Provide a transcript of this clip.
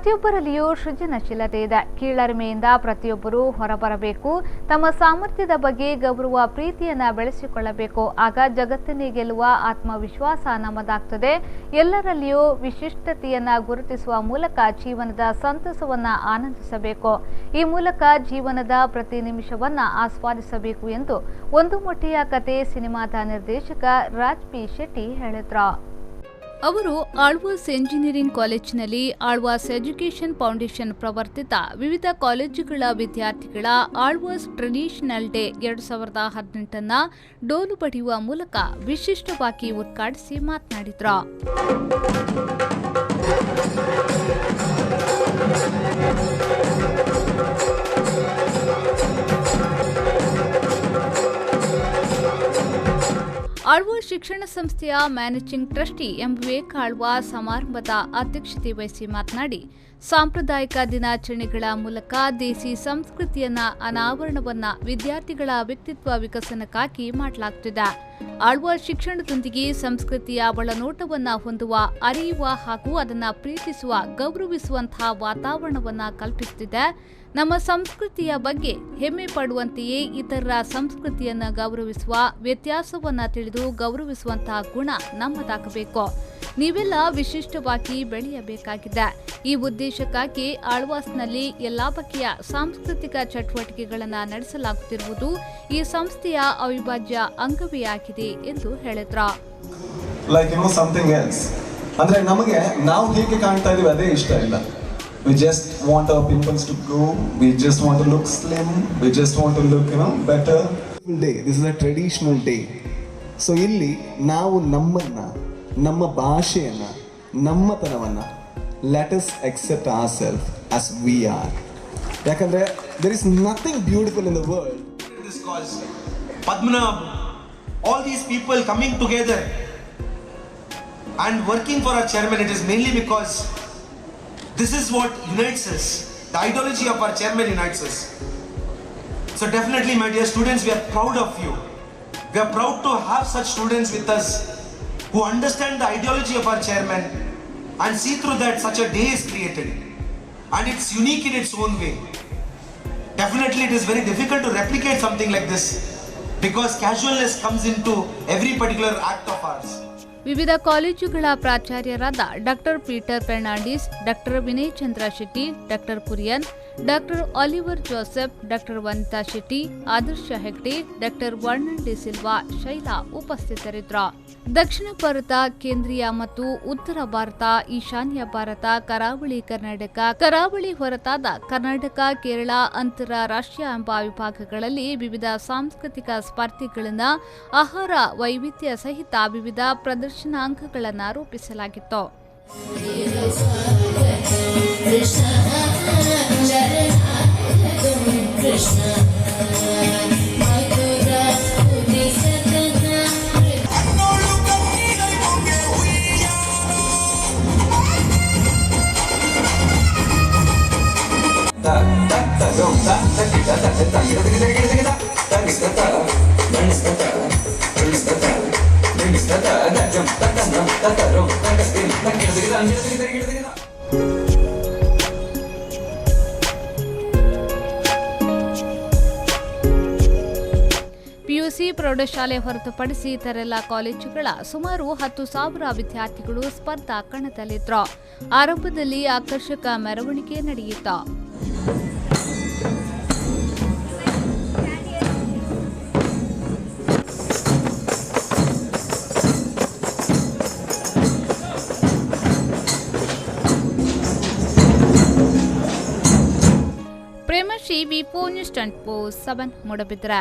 ಪ್ರತಿಯೊಬ್ಬರಲ್ಲಿಯೂ ಸೃಜನಶೀಲತೆ ಇದೆ. ಕೀಳರಿಮೆಯಿಂದ ಪ್ರತಿಯೊಬ್ಬರೂ ಹೊರಬರಬೇಕು. ತಮ್ಮ ಸಾಮರ್ಥ್ಯದ ಬಗ್ಗೆ ಗೌರವ ಪ್ರೀತಿಯನ್ನ ಬೆಳೆಸಿಕೊಳ್ಳಬೇಕು. ಆಗ ಜಗತ್ತನ್ನೇ ಗೆಲ್ಲುವ ಆತ್ಮವಿಶ್ವಾಸ ನಮ್ಮದಾಗ್ತದೆ. ಎಲ್ಲರಲ್ಲಿಯೂ ವಿಶಿಷ್ಟತೆಯನ್ನ ಗುರುತಿಸುವ ಮೂಲಕ ಜೀವನದ ಸಂತಸವನ್ನ ಆನಂದಿಸಬೇಕು. ಈ ಮೂಲಕ ಜೀವನದ ಪ್ರತಿ ನಿಮಿಷವನ್ನ ಆಸ್ವಾದಿಸಬೇಕು ಎಂದು ಒಂದು ಮೊಟ್ಟೆಯ ಕತೆ ಸಿನಿಮಾದ ನಿರ್ದೇಶಕ ರಾಜ್ ಪಿ ಶೆಟ್ಟಿ ಹೇಳಿದ್ರು. ಅವರು ಆಳ್ವಾಸ್ ಎಂಜಿನಿಯರಿಂಗ್ ಕಾಲೇಜಿನಲ್ಲಿ ಆಳ್ವಾಸ್ ಎಜುಕೇಷನ್ ಫೌಂಡೇಶನ್ ಪ್ರವರ್ತಿತ ವಿವಿಧ ಕಾಲೇಜುಗಳ ವಿದ್ಯಾರ್ಥಿಗಳ ಆಳ್ವಾಸ್ ಟ್ರೆಡಿಷನಲ್ ಡೇ 2018 ಡೋಲು ಬಡಿಯುವ ಮೂಲಕ ವಿಶಿಷ್ಟವಾಗಿ ಉದ್ಘಾಟಿಸಿ ಮಾತನಾಡಿದರು. ಆಳ್ವಾಸ್ ಶಿಕ್ಷಣ ಸಂಸ್ಥೆಯ managing trustee M Vivek Alvas ಸಮಾರಂಭದ ಅಧ್ಯಕ್ಷತೆ ವಹಿಸಿ ಮಾತನಾಡಿ, ಸಾಂಪ್ರದಾಯಿಕ ದಿನಾಚರಣೆಗಳ ಮೂಲಕ ದೇಸಿ ಸಂಸ್ಕೃತಿಯನ್ನ ಅನಾವರಣವನ್ನ ವಿದ್ಯಾರ್ಥಿಗಳ ವ್ಯಕ್ತಿತ್ವ ವಿಕಸನಕ್ಕಾಗಿ ಮಾಡಲಾಗುತ್ತಿದೆ. ಆಳ್ವಾಸ್ ಶಿಕ್ಷಣದೊಂದಿಗೆ ಸಂಸ್ಕೃತಿಯ ಒಳನೋಟವನ್ನ ಹೊಂದುವ, ಅರಿಯುವ ಹಾಗೂ ಅದನ್ನ ಪ್ರೀತಿಸುವ, ಗೌರವಿಸುವಂತಹ ವಾತಾವರಣವನ್ನ ಕಲ್ಪಿಸುತ್ತಿದೆ. ನಮ್ಮ ಸಂಸ್ಕೃತಿಯ ಬಗ್ಗೆ ಹೆಮ್ಮೆ ಪಡುವಂತೆಯೇ ಇತರರ ಸಂಸ್ಕೃತಿಯನ್ನ ಗೌರವಿಸುವ, ವ್ಯತ್ಯಾಸವನ್ನ ತಿಳಿದು ಗೌರವಿಸುವಂತಹ ಗುಣ ನಮ್ಮದಾಗಬೇಕು. ನೀವೆಲ್ಲ ವಿಶಿಷ್ಟವಾಗಿ ಬೆಳೆಯಬೇಕಾಗಿದೆ. ಈ ಉದ್ದೇಶಕ್ಕಾಗಿ ಆಳ್ವಾಸ್ನಲ್ಲಿ ಎಲ್ಲಾ ಬಗೆಯ ಸಾಂಸ್ಕೃತಿಕ ಚಟುವಟಿಕೆಗಳನ್ನು ನಡೆಸಲಾಗುತ್ತಿರುವುದು ಈ ಸಂಸ್ಥೆಯ ಅವಿಭಾಜ್ಯ ಅಂಗವೇ ಆಗಿದೆ ಎಂದು ಹೇಳಿದ್ರು. ಅಂದ್ರೆ ನಮಗೆ ನಾವು ಹೇಗೆ ಕಾಣ್ತಾ ಇದೀವಿ ಅದೇ ಇಷ್ಟ ಇಲ್ಲ. We just want our pimples to go. We just want to look slim. We just want to look, better. This is a traditional day. So ಇಲ್ಲಿ ನಾವು ನಮ್ಮನ್ನ, ನಮ್ಮ ಭಾಷೆಯನ್ನ, ನಮ್ಮತನವನ್ನ let us accept ourselves as we are. ಯಾಕಂದ್ರೆ there is nothing beautiful in the world. This cause Padmanabh, all these people coming together and working for our chairman, it is mainly because this is what unites us. The ideology of our chairman unites us. So definitely, my dear students, we are proud of you. We are proud to have such students with us who understand the ideology of our chairman and see through that such a day is created. And it's unique in its own way. Definitely, it is very difficult to replicate something like this because casualness comes into every particular act of ours. ವಿವಿಧ ಕಾಲೇಜುಗಳ ಪ್ರಾಚಾರ್ಯರಾದ doctor Peter Fernandes, doctor Vinay Chandra Shetty, doctor Kurian, doctor Oliver Joseph, doctor Vanitha Shetty, Adarsh Hegde, doctor Varnan D'Silva, Shaila ಉಪಸ್ಥಿತರಿದ್ದರು. ದಕ್ಷಿಣ ಭಾರತ, ಕೇಂದ್ರೀಯ ಮತ್ತು ಉತ್ತರ ಭಾರತ, ಈಶಾನ್ಯ ಭಾರತ, ಕರಾವಳಿ ಕರ್ನಾಟಕ, ಕರಾವಳಿ ಹೊರತಾದ ಕರ್ನಾಟಕ, ಕೇರಳ, ಅಂತಾರಾಷ್ಟ್ರೀಯ ಎಂಬ ವಿಭಾಗಗಳಲ್ಲಿ ವಿವಿಧ ಸಾಂಸ್ಕೃತಿಕ ಸ್ಪರ್ಧೆಗಳನ್ನು ಆಹಾರ ವೈವಿಧ್ಯ ಸಹಿತ ವಿವಿಧ ಪ್ರದರ್ಶನಾಂಗಗಳನ್ನು ರೂಪಿಸಲಾಗಿತ್ತು. ಪಿಯುಸಿ ಪ್ರೌಢಶಾಲೆ ಹೊರತುಪಡಿಸಿ ಇತರೆಲ್ಲ ಕಾಲೇಜುಗಳ ಸುಮಾರು 10,000 ವಿದ್ಯಾರ್ಥಿಗಳು ಸ್ಪರ್ಧಾ ಕಣದಲ್ಲಿದ್ದರು. ಆರಂಭದಲ್ಲಿ ಆಕರ್ಷಕ ಮೆರವಣಿಗೆ ನಡೆಯಿತು. ಪ್ರೇಮಶ್ರೀ ವಿ4 ನ್ಯೂಸ್ 24/7 ಮೂಡಬಿದ್ರೆ.